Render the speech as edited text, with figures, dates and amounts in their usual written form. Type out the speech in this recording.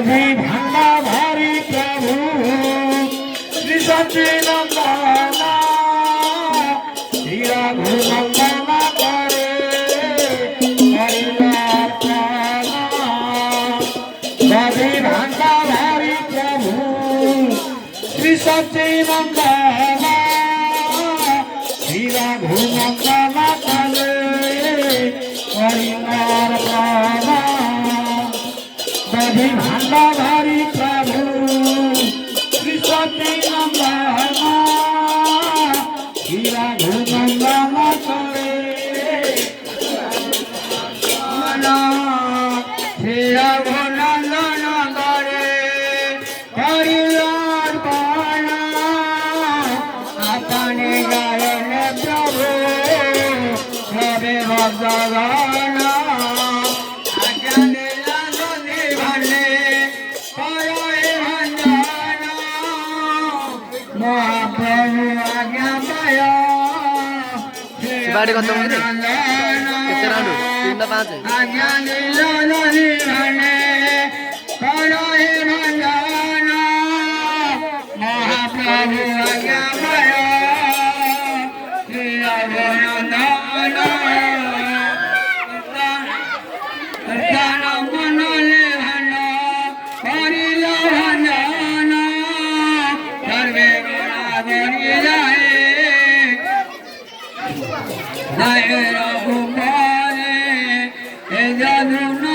बधी भांडा भारी प्रभु श्री सच्चिदानंद हीरा घुमंगना करे बधी भांडा भारी प्रभु श्री सच्चिदानंद हीरा घुमंगना करे हरिनार प्राणा बधी भांडा भारी प्रभु श्री सच्चिदानंद हीरा घुमंगना करे मना हीरा घुमंगना करे हरिनार प्राणा अपने गायन प्रभु हरे भगवाना शिवाड़ी कत मुझे केते राउंड 3 5 जय रघुमारे जदुना